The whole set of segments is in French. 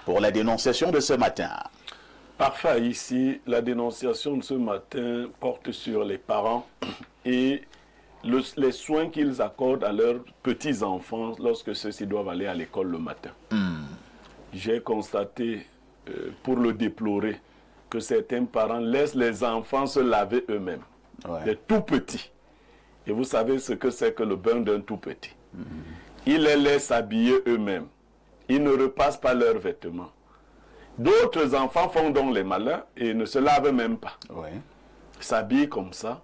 pour la dénonciation de ce matin. Parfait. Ici, la dénonciation de ce matin porte sur les parents et les soins qu'ils accordent à leurs petits-enfants lorsque ceux-ci doivent aller à l'école le matin. J'ai constaté, pour le déplorer, que certains parents laissent les enfants se laver eux-mêmes, les tout petits. Et vous savez ce que c'est que le bain d'un tout petit. Ils les laissent s'habiller eux-mêmes. Ils ne repassent pas leurs vêtements. D'autres enfants font donc les malins et ne se lavent même pas. Ils s'habillent comme ça.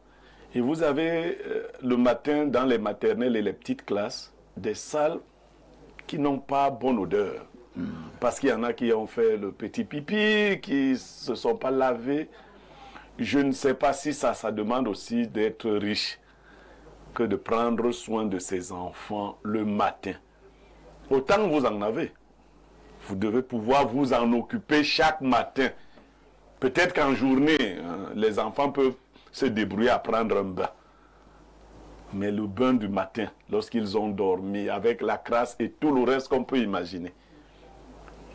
Et vous avez le matin dans les maternelles et les petites classes des salles qui n'ont pas bonne odeur. Parce qu'il y en a qui ont fait le petit pipi, qui ne se sont pas lavés. Je ne sais pas si ça demande aussi d'être riche que de prendre soin de ses enfants le matin. Autant que vous en avez, vous devez pouvoir vous en occuper chaque matin. Peut-être qu'en journée, les enfants peuvent se débrouiller à prendre un bain. Mais le bain du matin, lorsqu'ils ont dormi, avec la crasse et tout le reste qu'on peut imaginer,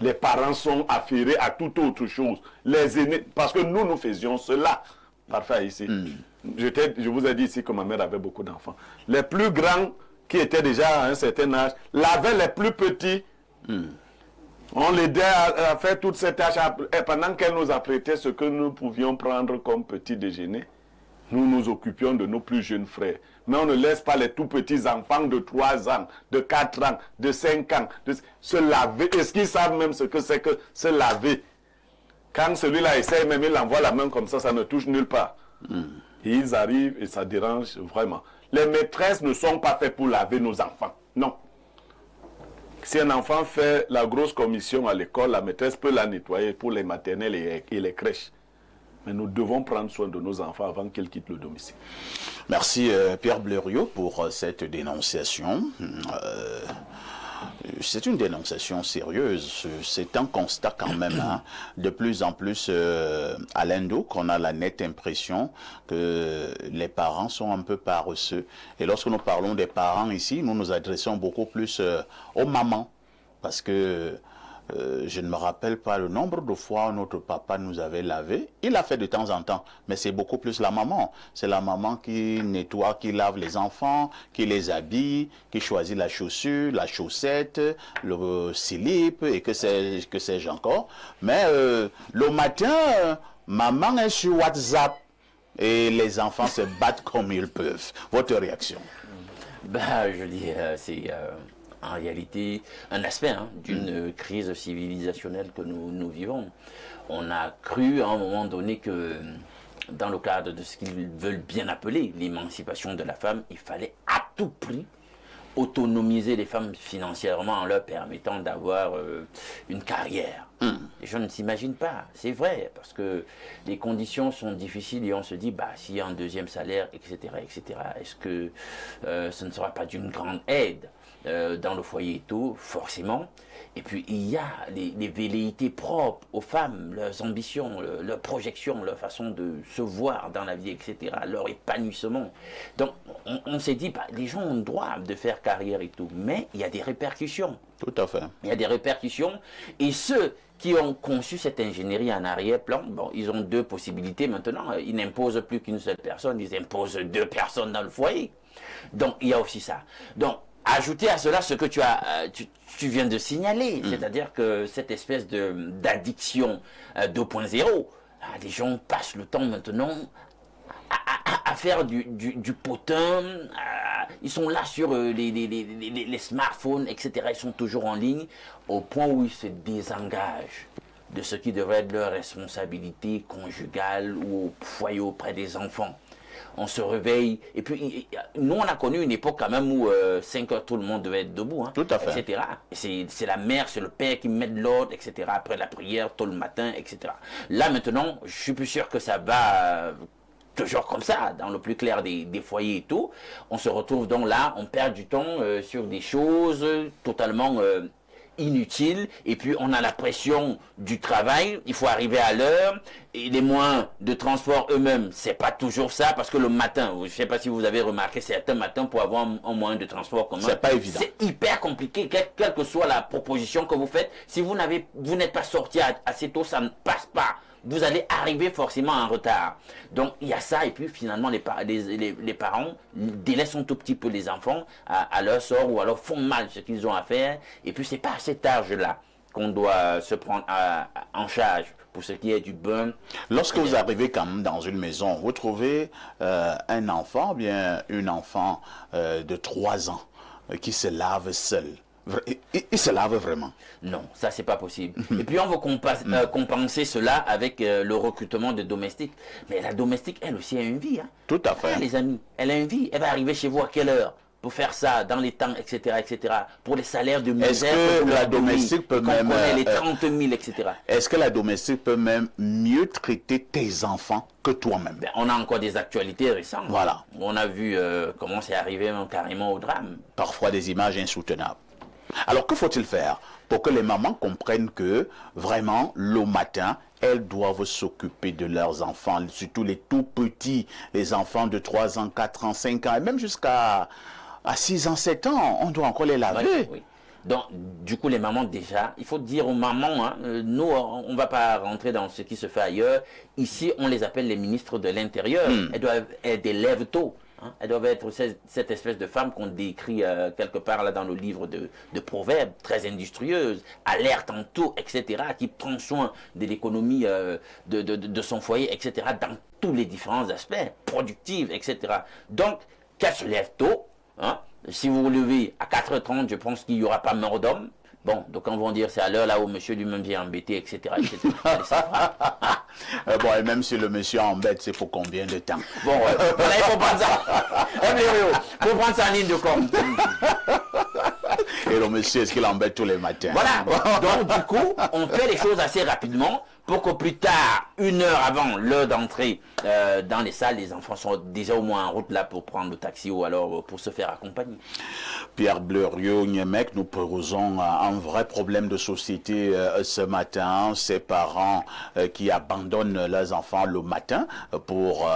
les parents sont affairés à toute autre chose. Les aînés, parce que nous faisions cela. Parfait ici. Je vous ai dit ici que ma mère avait beaucoup d'enfants. Les plus grands, qui étaient déjà à un certain âge, lavaient les plus petits. On l'aidait à faire toutes ces tâches. Et pendant qu'elle nous apprêtait ce que nous pouvions prendre comme petit déjeuner, nous nous occupions de nos plus jeunes frères. Mais on ne laisse pas les tout petits enfants de 3 ans, de 4 ans, de 5 ans, se laver. Est-ce qu'ils savent même ce que c'est que se laver? Quand celui-là essaie, même il envoie la main comme ça ne touche nulle part. Et ils arrivent et ça dérange vraiment. Les maîtresses ne sont pas faites pour laver nos enfants. Non. Si un enfant fait la grosse commission à l'école, la maîtresse peut la nettoyer pour les maternelles et les crèches. Mais nous devons prendre soin de nos enfants avant qu'ils quittent le domicile. Merci Pierre Blériot pour cette dénonciation. C'est une dénonciation sérieuse. C'est un constat quand même. De plus en plus à l'Indo qu'on a la nette impression que les parents sont un peu paresseux. Et lorsque nous parlons des parents ici, nous nous adressons beaucoup plus aux mamans. Parce que je ne me rappelle pas le nombre de fois où notre papa nous avait lavé. Il l'a fait de temps en temps, mais c'est beaucoup plus la maman. C'est la maman qui nettoie, qui lave les enfants, qui les habille, qui choisit la chaussure, la chaussette, le slip et que sais-je encore. Mais le matin, maman est sur WhatsApp et les enfants se battent comme ils peuvent. Votre réaction? Je dis, c'est en réalité un aspect d'une crise civilisationnelle que nous vivons. On a cru à un moment donné que dans le cadre de ce qu'ils veulent bien appeler l'émancipation de la femme, il fallait à tout prix autonomiser les femmes financièrement en leur permettant d'avoir une carrière. Les gens ne s'imaginent pas, c'est vrai, parce que les conditions sont difficiles et on se dit, s'il y a un deuxième salaire, etc., est-ce que ce ne sera pas d'une grande aide dans le foyer et tout, forcément. Et puis il y a les velléités propres aux femmes, leurs ambitions, leurs projections, leur façon de se voir dans la vie, etc., leur épanouissement. Donc on s'est dit, les gens ont le droit de faire carrière et tout, mais il y a des répercussions. Tout à fait. Il y a des répercussions, et ceux qui ont conçu cette ingénierie en arrière-plan, ils ont 2 possibilités maintenant. Ils n'imposent plus qu'une seule personne, ils imposent 2 personnes dans le foyer. Donc il y a aussi ça. Donc ajouter à cela ce que tu viens de signaler, c'est-à-dire que cette espèce d'addiction 2.0, les gens passent le temps maintenant à faire du potin, ils sont là sur les smartphones, etc. Ils sont toujours en ligne, au point où ils se désengagent de ce qui devrait être leur responsabilité conjugale ou au foyer auprès des enfants. On se réveille, et puis nous on a connu une époque quand même où 5 heures tout le monde devait être debout, tout à fait. etc. C'est la mère, c'est le père qui met de l'ordre, etc. Après la prière, tôt le matin, etc. Là maintenant, je suis plus sûr que ça va toujours comme ça, dans le plus clair des foyers et tout. On se retrouve donc là, on perd du temps sur des choses totalement inutile. Et puis, on a la pression du travail. Il faut arriver à l'heure. Et les moyens de transport eux-mêmes, c'est pas toujours ça. Parce que le matin, je ne sais pas si vous avez remarqué, certains matins, pour avoir un moyen de transport commun, c'est pas évident. C'est hyper compliqué. Quelle que soit la proposition que vous faites, si vous n'êtes pas sorti assez tôt, ça ne passe pas. Vous allez arriver forcément en retard. Donc, il y a ça. Et puis, finalement, les parents délaissent un tout petit peu les enfants à leur sort ou alors font mal ce qu'ils ont à faire. Et puis, c'est pas à cet âge-là qu'on doit se prendre en charge pour ce qui est du bain. Lorsque vous arrivez quand même dans une maison, vous trouvez un enfant, bien une enfant de 3 ans qui se lave seul. Il se lave vraiment? Non, ça c'est pas possible. Et puis on veut compenser cela avec le recrutement de domestiques. Mais la domestique, elle aussi a une vie. Hein. Tout à fait. Les amis, elle a une vie. Elle va arriver chez vous à quelle heure pour faire ça dans les temps, etc., etc. Pour les salaires de misère. Est-ce que la domestique peut même... les 30 000, etc. Est-ce que la domestique peut même mieux traiter tes enfants que toi-même? Ben, on a encore des actualités récentes. Voilà. On a vu comment c'est arrivé carrément au drame. Parfois des images insoutenables. Alors, que faut-il faire pour que les mamans comprennent que, vraiment, le matin, elles doivent s'occuper de leurs enfants, surtout les tout petits, les enfants de 3 ans, 4 ans, 5 ans, et même jusqu'à 6 ans, 7 ans, on doit encore les laver. Oui, oui. Donc, du coup, les mamans, déjà, il faut dire aux mamans, hein, nous, on ne va pas rentrer dans ce qui se fait ailleurs. Ici, on les appelle les ministres de l'Intérieur. Elles doivent être des lève-tôt. Hein. Elles doivent être cette espèce de femme qu'on décrit quelque part là dans le livre de Proverbes, très industrieuse, alerte en tout, etc., qui prend soin de l'économie de son foyer, etc., dans tous les différents aspects, productive, etc. Donc, qu'elle se lève tôt, hein. Si vous vous levez à 4h30, je pense qu'il n'y aura pas mort d'homme. Bon, donc on va dire c'est à l'heure là où monsieur lui-même vient embêter, etc. etc. Bon, et même si le monsieur embête, c'est pour combien de temps? Bon, voilà, il faut prendre ça. Il faut prendre ça en ligne de compte. Et le monsieur, est-ce qu'il embête tous les matins? Voilà. Donc, du coup, on fait les choses assez rapidement pour que plus tard, 1 heure avant l'heure d'entrée dans les salles, les enfants sont déjà au moins en route là pour prendre le taxi ou alors pour se faire accompagner. Pierre Bleriot-Niémec, nous posons un vrai problème de société ce matin. Ces parents qui abandonnent leurs enfants le matin pour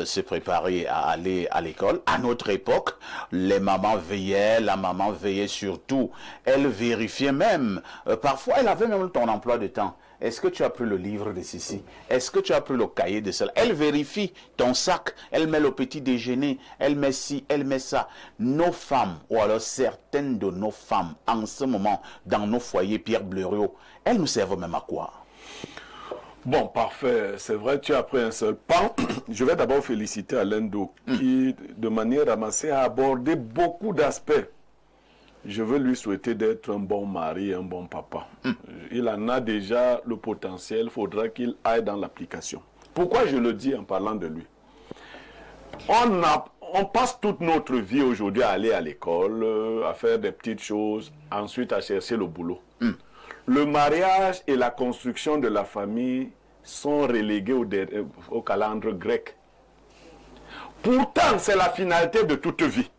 se préparer à aller à l'école. À notre époque, les mamans veillaient, la maman veillait surtout. Elle vérifiait même. Parfois, elle avait même ton emploi de temps. Est-ce que tu as pris le livre de ceci? Est-ce que tu as pris le cahier de cela? Elle vérifie ton sac, elle met le petit déjeuner, elle met ci, elle met ça. Nos femmes, ou alors certaines de nos femmes, en ce moment, dans nos foyers, Pierre Bleriot, elles nous servent même à quoi? Bon, parfait. C'est vrai, tu as pris un seul pan. Je vais d'abord féliciter Alain Do, qui, de manière ramassée, a abordé beaucoup d'aspects. Je veux lui souhaiter d'être un bon mari, un bon papa. Il en a déjà le potentiel, il faudra qu'il aille dans l'application. Pourquoi je le dis en parlant de lui? On passe toute notre vie aujourd'hui à aller à l'école, à faire des petites choses, ensuite à chercher le boulot. Le mariage et la construction de la famille sont relégués au calendrier grec. Pourtant, c'est la finalité de toute vie.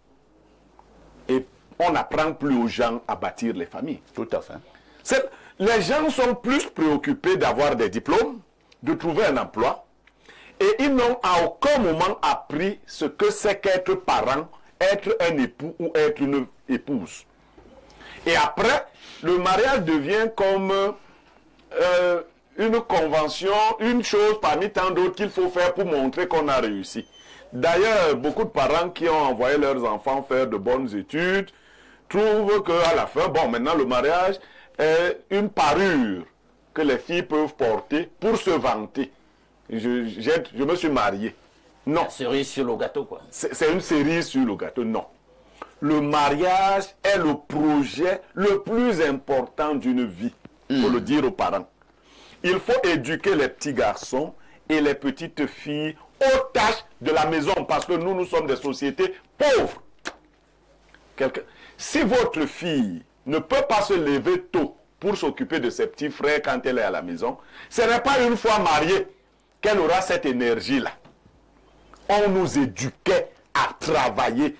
Et on n'apprend plus aux gens à bâtir les familles. Tout à fait. Les gens sont plus préoccupés d'avoir des diplômes, de trouver un emploi, et ils n'ont à aucun moment appris ce que c'est qu'être parent, être un époux ou être une épouse. Et après, le mariage devient comme une convention, une chose parmi tant d'autres qu'il faut faire pour montrer qu'on a réussi. D'ailleurs, beaucoup de parents qui ont envoyé leurs enfants faire de bonnes études trouvent qu'à la fin, bon, maintenant le mariage est une parure que les filles peuvent porter pour se vanter. Je me suis marié. Non. La cerise sur le gâteau, quoi. C'est une cerise sur le gâteau, non. Le mariage est le projet le plus important d'une vie, il faut le dire aux parents. Il faut éduquer les petits garçons et les petites filles aux tâches de la maison, parce que nous sommes des sociétés pauvres. Si votre fille ne peut pas se lever tôt pour s'occuper de ses petits frères quand elle est à la maison, ce n'est pas une fois mariée qu'elle aura cette énergie-là. On nous éduquait à travailler,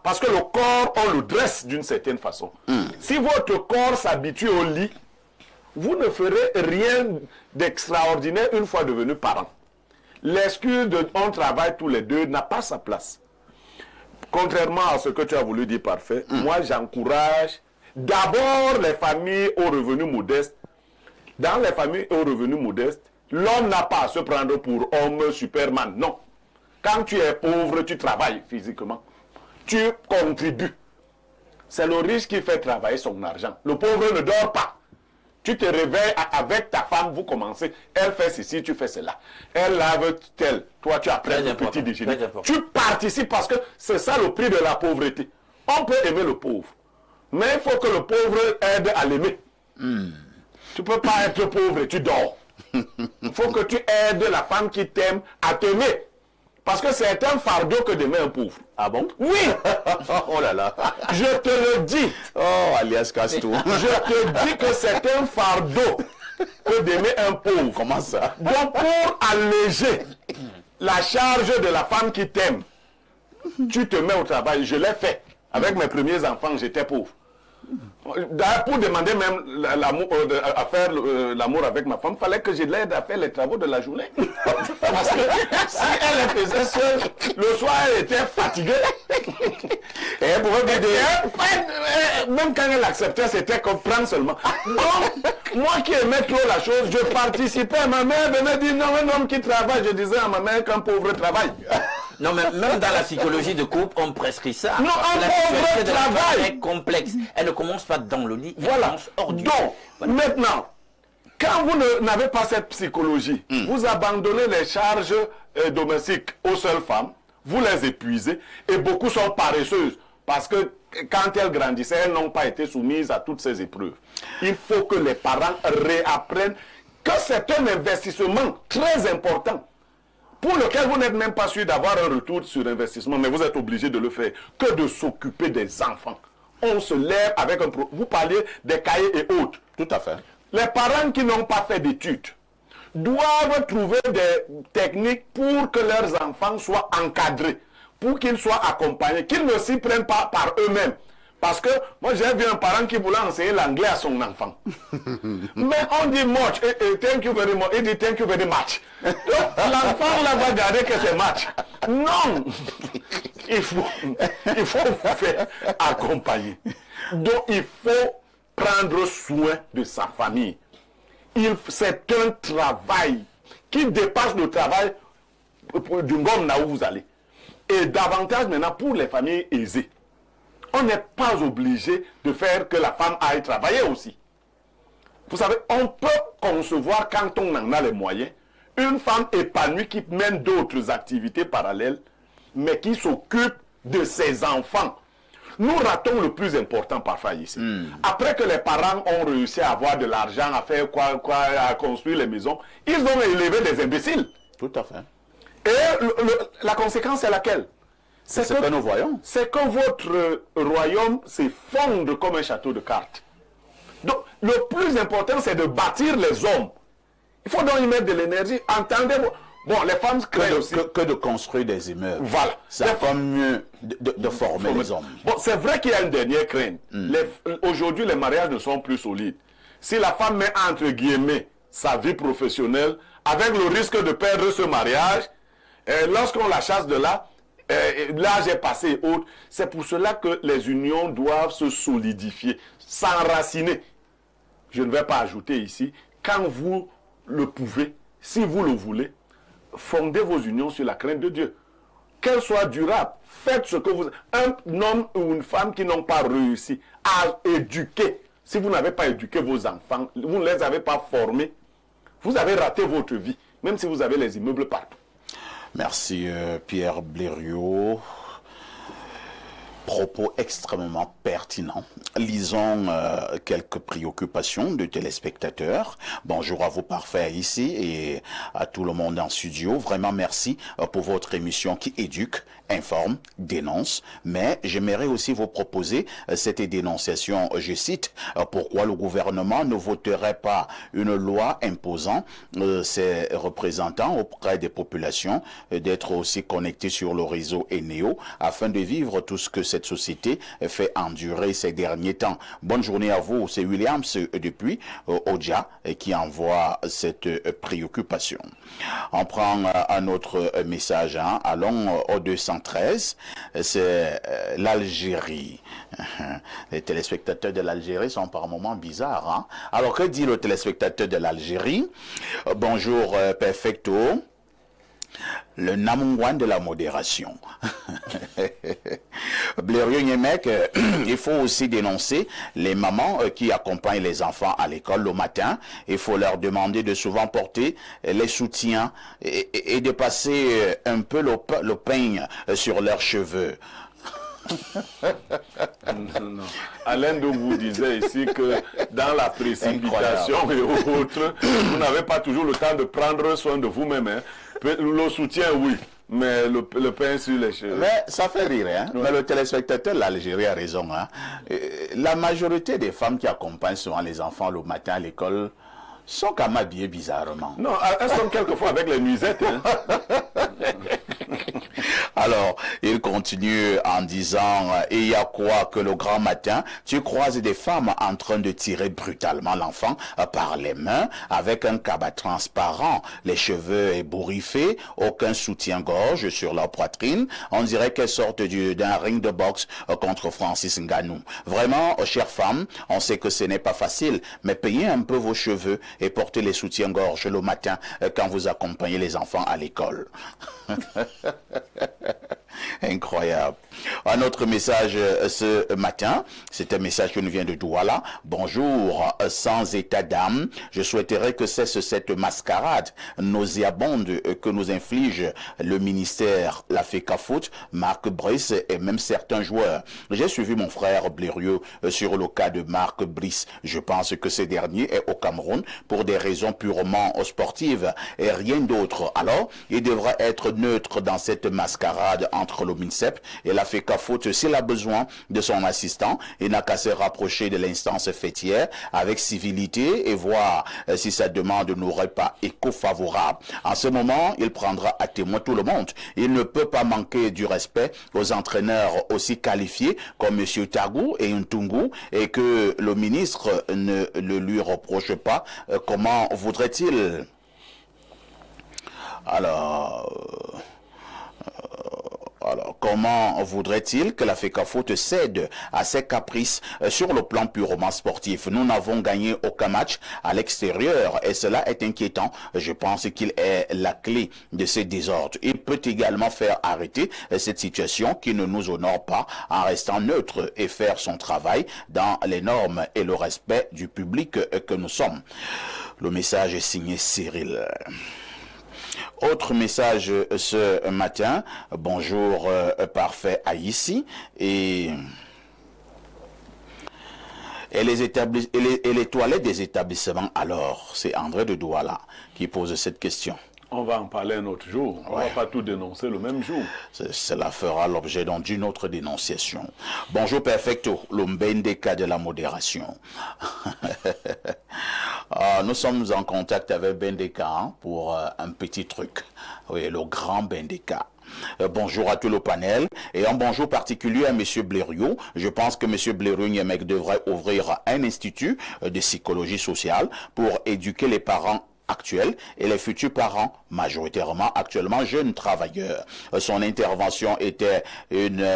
parce que le corps, on le dresse d'une certaine façon. Si votre corps s'habitue au lit, vous ne ferez rien d'extraordinaire une fois devenu parent. L'excuse de on travaille tous les deux n'a pas sa place. Contrairement à ce que tu as voulu dire parfait, moi j'encourage d'abord les familles aux revenus modestes. Dans les familles aux revenus modestes, l'homme n'a pas à se prendre pour homme Superman. Non. Quand tu es pauvre, tu travailles physiquement. Tu contribues. C'est le riche qui fait travailler son argent. Le pauvre ne dort pas. Tu te réveilles avec ta femme, vous commencez. Elle fait ceci, tu fais cela. Elle lave tel. Toi, tu apprends le petit déjeuner. Tu participes parce que c'est ça le prix de la pauvreté. On peut aimer le pauvre. Mais il faut que le pauvre aide à l'aimer. Tu ne peux pas être pauvre et tu dors. Il faut que tu aides la femme qui t'aime à t'aimer. Parce que c'est un fardeau que d'aimer un pauvre. Ah bon? Oui. Oh là là. Je te le dis. Oh, alias Castou. Je te dis que c'est un fardeau que d'aimer un pauvre. Comment ça? Donc pour alléger la charge de la femme qui t'aime, tu te mets au travail. Je l'ai fait. Avec mes premiers enfants, j'étais pauvre. D'ailleurs, pour demander même à faire l'amour avec ma femme, il fallait que je l'aide à faire les travaux de la journée. Parce que si elle les faisait seule, le soir elle était fatiguée. Et elle pouvait même quand elle acceptait, c'était comme prendre seulement. Donc, moi qui aimais trop la chose, je participais. Ma mère venait dire non, un homme qui travaille, je disais à ma mère qu'un pauvre travaille. Non, mais même dans la psychologie de couple, on prescrit ça. Non, un pauvre travail est complexe. Elle ne commence pas dans le lit, elle commence hors du lit. Donc, maintenant, quand vous n'avez pas cette psychologie, vous abandonnez les charges domestiques aux seules femmes, vous les épuisez, et beaucoup sont paresseuses. Parce que quand elles grandissaient, elles n'ont pas été soumises à toutes ces épreuves. Il faut que les parents réapprennent que c'est un investissement très important, pour lequel vous n'êtes même pas sûr d'avoir un retour sur investissement, mais vous êtes obligé de le faire, que de s'occuper des enfants. On se lève avec un... Vous parliez des cahiers et autres. Tout à fait. Les parents qui n'ont pas fait d'études doivent trouver des techniques pour que leurs enfants soient encadrés, pour qu'ils soient accompagnés, qu'ils ne s'y prennent pas par eux-mêmes. Parce que moi j'ai vu un parent qui voulait enseigner l'anglais à son enfant. Mais on dit much, thank you very much, il dit thank you very much. Donc l'enfant là va garder que c'est match. Non, il faut vous faire accompagner. Donc il faut prendre soin de sa famille. C'est un travail qui dépasse le travail du gomme là où vous allez. Et davantage maintenant pour les familles aisées. On n'est pas obligé de faire que la femme aille travailler aussi. Vous savez, on peut concevoir, quand on en a les moyens, une femme épanouie qui mène d'autres activités parallèles, mais qui s'occupe de ses enfants. Nous ratons le plus important parfois ici. Après que les parents ont réussi à avoir de l'argent, à faire à construire les maisons, ils ont élevé des imbéciles. Tout à fait. Et la conséquence est laquelle? C'est ce que nous voyons. C'est que votre royaume s'effondre comme un château de cartes. Donc, le plus important, c'est de bâtir les hommes. Il faut donc y mettre de l'énergie. Entendez-vous? Bon, les femmes créent aussi. Que de construire des immeubles. Voilà. Ça comme mieux de former les hommes. Bon, c'est vrai qu'il y a une dernière crainte. Aujourd'hui, les mariages ne sont plus solides. Si la femme met entre guillemets sa vie professionnelle, avec le risque de perdre ce mariage, lorsqu'on la chasse de là, l'âge est passé et autres. C'est pour cela que les unions doivent se solidifier, s'enraciner. Je ne vais pas ajouter ici, quand vous le pouvez, si vous le voulez, fondez vos unions sur la crainte de Dieu. Qu'elles soient durables. Faites ce que vous... Un homme ou une femme qui n'ont pas réussi à éduquer, si vous n'avez pas éduqué vos enfants, vous ne les avez pas formés, vous avez raté votre vie, même si vous avez les immeubles partout. Merci Pierre Blériot. propos extrêmement pertinents. Lisons quelques préoccupations de téléspectateurs. Bonjour à vous parfaits ici et à tout le monde en studio. Vraiment merci pour votre émission qui éduque, informe, dénonce. Mais j'aimerais aussi vous proposer cette dénonciation. Je cite, pourquoi le gouvernement ne voterait pas une loi imposant ses représentants auprès des populations d'être aussi connectés sur le réseau Eneo afin de vivre tout ce que cette société fait endurer ces derniers temps. Bonne journée à vous, c'est Williams depuis Oja qui envoie cette préoccupation. On prend un autre message, hein. Allons au 213, c'est l'Algérie. Les téléspectateurs de l'Algérie sont par moments bizarres, hein. Alors que dit le téléspectateur de l'Algérie? Bonjour Perfecto, le Namungwan de la modération. Blérieux Niemek, il faut aussi dénoncer les mamans qui accompagnent les enfants à l'école le matin. Il faut leur demander de souvent porter les soutiens et de passer un peu le peigne sur leurs cheveux. Non. Alain de vous disait ici que dans la précipitation et autres, vous n'avez pas toujours le temps de prendre soin de vous-même. Hein. Le soutien, oui, mais le pain sur les cheveux. Mais ça fait rire, hein. Ouais. Mais le téléspectateur de l'Algérie a raison. Hein. La majorité des femmes qui accompagnent souvent les enfants le matin à l'école sont quand même habillées bizarrement. Non, elles sont quelquefois avec les nuisettes. Hein. Alors, il continue en disant, il y a quoi que le grand matin, tu croises des femmes en train de tirer brutalement l'enfant par les mains, avec un cabas transparent, les cheveux ébouriffés, aucun soutien-gorge sur leur poitrine. On dirait qu'elles sortent d'un ring de boxe contre Francis Ngannou. Vraiment, chères femmes, on sait que ce n'est pas facile, mais payez un peu vos cheveux et portez les soutiens-gorge le matin quand vous accompagnez les enfants à l'école. Incroyable. Un autre message ce matin, c'est un message qui nous vient de Douala. Bonjour, sans état d'âme, je souhaiterais que cesse cette mascarade nauséabonde que nous inflige le ministère, la FECAFOOT, Marc Brice et même certains joueurs. J'ai suivi mon frère Blérieux sur le cas de Marc Brice. Je pense que ce dernier est au Cameroun pour des raisons purement sportives et rien d'autre. Alors, il devra être neutre dans cette mascarade entre le MINSEP et la FECAFOOT. S'il a besoin de son assistant, il n'a qu'à se rapprocher de l'instance fêtière avec civilité et voir si sa demande n'aurait pas écho favorable. En ce moment, il prendra à témoin tout le monde. Il ne peut pas manquer du respect aux entraîneurs aussi qualifiés comme M. Tagou et Ntungu et que le ministre ne le lui reproche pas. Comment voudrait-il? Alors, comment voudrait-il que la FECAFOOT cède à ses caprices sur le plan purement sportif? Nous n'avons gagné aucun match à l'extérieur et cela est inquiétant. Je pense qu'il est la clé de ces désordres. Il peut également faire arrêter cette situation qui ne nous honore pas en restant neutre et faire son travail dans les normes et le respect du public que nous sommes. Le message est signé Cyril. Autre message ce matin, bonjour parfait à ici et les toilettes des établissements alors, c'est André de Douala qui pose cette question. On va en parler un autre jour. On ne va pas tout dénoncer le même jour. Cela fera l'objet d'une autre dénonciation. Bonjour Perfecto, le Mbendeka de la modération. Nous sommes en contact avec Bendeka hein, pour un petit truc. Oui, le grand Bendeka. Bonjour à tout le panel et un bonjour particulier à M. Blérieux. Je pense que M. Blérieux-Niemek devrait ouvrir un institut de psychologie sociale pour éduquer les parents actuels et les futurs parents, majoritairement actuellement jeunes travailleurs. Son intervention était une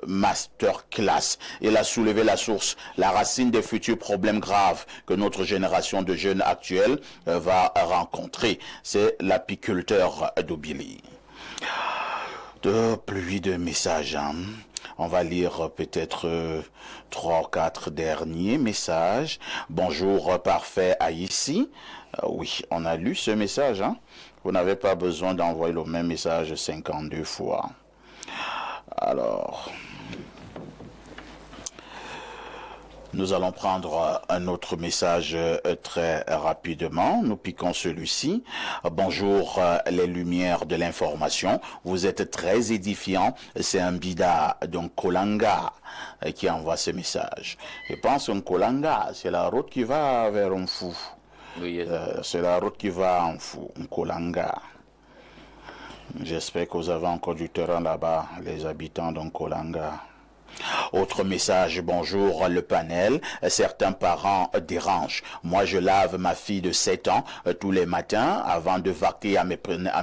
masterclass. Il a soulevé la source, la racine des futurs problèmes graves que notre génération de jeunes actuels va rencontrer. C'est l'apiculteur d'Obili. De pluie de messages. Hein. On va lire peut-être 3 ou 4 derniers messages. Bonjour, parfait à ici. Oui, on a lu ce message. Hein? Vous n'avez pas besoin d'envoyer le même message 52 fois. Alors, Nous allons prendre un autre message très rapidement. Nous piquons celui-ci. Bonjour, les lumières de l'information. Vous êtes très édifiants. C'est un bida, donc Kolanga, qui envoie ce message. Je pense un Kolanga, c'est la route qui va vers un fou. Oui, C'est la route qui va en fou, un Kolanga. J'espère que vous avez encore du terrain là-bas, les habitants d'Onkolanga. Autre message, bonjour le panel. Certains parents dérangent. Moi, je lave ma fille de 7 ans tous les matins avant de vaquer à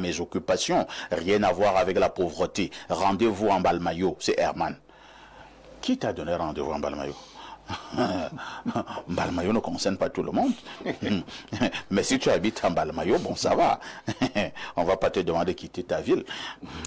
mes occupations. Rien à voir avec la pauvreté. Rendez-vous en Balmayo, c'est Herman. Qui t'a donné rendez-vous en Balmayo? Balmayo ne concerne pas tout le monde. Mais si tu habites en Balmayo, bon, ça va. On va pas te demander de quitter ta ville.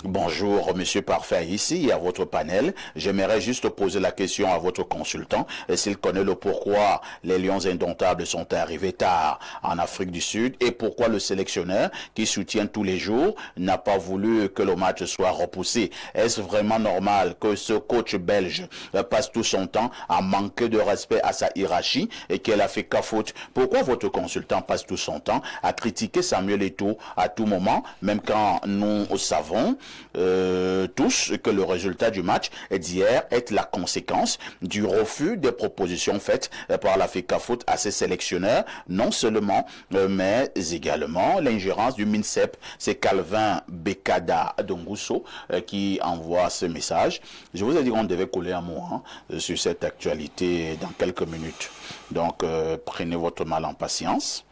Bonjour, monsieur Parfait, ici à votre panel. J'aimerais juste poser la question à votre consultant s'il connaît le pourquoi les Lions indomptables sont arrivés tard en Afrique du Sud et pourquoi le sélectionneur qui soutient tous les jours n'a pas voulu que le match soit repoussé. Est-ce vraiment normal que ce coach belge passe tout son temps à manquer de respect à sa hiérarchie et qu'elle a fait qu'à faute? Pourquoi votre consultant passe tout son temps à critiquer Samuel Eto'o à tout moment, même quand nous savons tous que le résultat du match d'hier est la conséquence du refus des propositions faites par la FECAFOOT à ses sélectionneurs, non seulement, mais également l'ingérence du MINSEP. C'est Calvin Bekada Dongusso qui envoie ce message. Je vous ai dit qu'on devait coller un mot sur cette actualité dans quelques minutes. Donc, prenez votre mal en patience.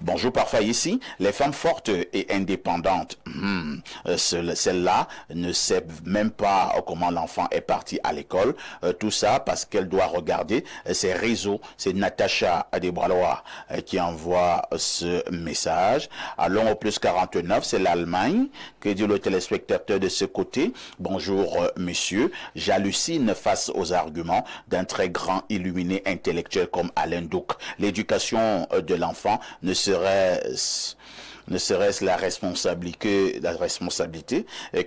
Bonjour, parfait ici. Les femmes fortes et indépendantes, celle-là ne sait même pas comment l'enfant est parti à l'école. Tout ça parce qu'elle doit regarder ses réseaux. C'est Natacha Adebralois qui envoie ce message. Allons au plus 49, c'est l'Allemagne. Que dit le téléspectateur de ce côté? Bonjour, monsieur. J'hallucine face aux arguments d'un très grand illuminé intellectuel comme Alain Douk. L'éducation de l'enfant ne serait-ce la responsabilité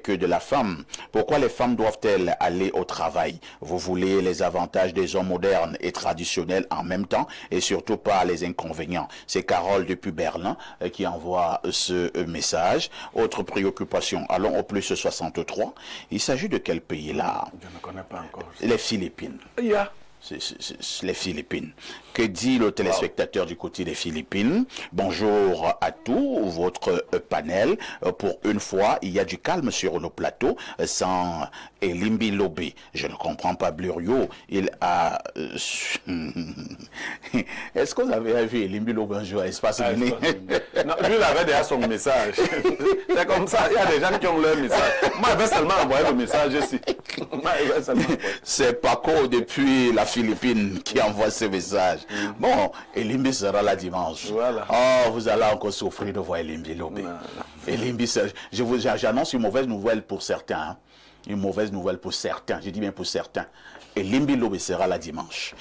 que de la femme? Pourquoi les femmes doivent-elles aller au travail? Vous voulez les avantages des hommes modernes et traditionnels en même temps et surtout pas les inconvénients. C'est Carole depuis Berlin qui envoie ce message. Autre préoccupation, allons au plus 63. Il s'agit de quel pays là? Je ne connais pas encore. Les Philippines. Yeah. C'est les Philippines. Que dit le téléspectateur du côté des Philippines? Bonjour à tout votre panel. Pour une fois, il y a du calme sur le plateau sans Elimbi Lobé. Je ne comprends pas Blurio. Il a... Est-ce que vous avez vu Elimbi Lobé un jour à Espace Guinée? Non, lui, il avait déjà son message. C'est comme ça. Il y a des gens qui ont leur message. Moi, je vais seulement envoyer le message ici. C'est Paco depuis la Philippine qui envoie ce message. Bon, Elimbi sera là dimanche. Voilà. Oh, vous allez encore souffrir de voir Elimbi Lobé. Elimbi, j'annonce une mauvaise nouvelle pour certains. Une mauvaise nouvelle pour certains. Je dis bien pour certains. Elimbi Lobé sera là dimanche.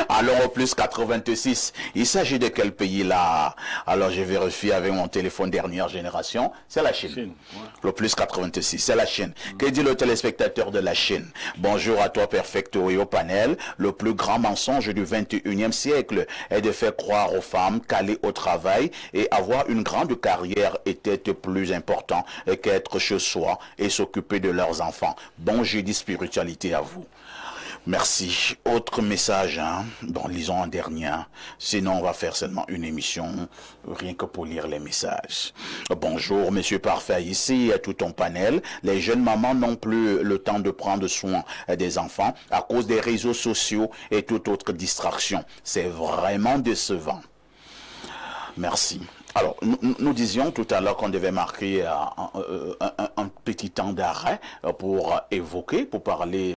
Alors au plus 86, il s'agit de quel pays là? Alors je vérifie avec mon téléphone dernière génération, c'est la Chine. Ouais. Le plus 86, c'est la Chine. Que dit le téléspectateur de la Chine? Bonjour à toi Perfecto et au panel. Le plus grand mensonge du 21e siècle est de faire croire aux femmes qu'aller au travail et avoir une grande carrière était plus important qu'être chez soi et s'occuper de leurs enfants. Bon jeudi spiritualité à vous. Merci. Autre message, Bon, lisons un dernier. Sinon, on va faire seulement une émission, rien que pour lire les messages. Bonjour, monsieur Parfait, ici, tout ton panel. Les jeunes mamans n'ont plus le temps de prendre soin des enfants à cause des réseaux sociaux et toute autre distraction. C'est vraiment décevant. Merci. Alors, nous disions tout à l'heure qu'on devait marquer un petit temps d'arrêt pour évoquer, pour parler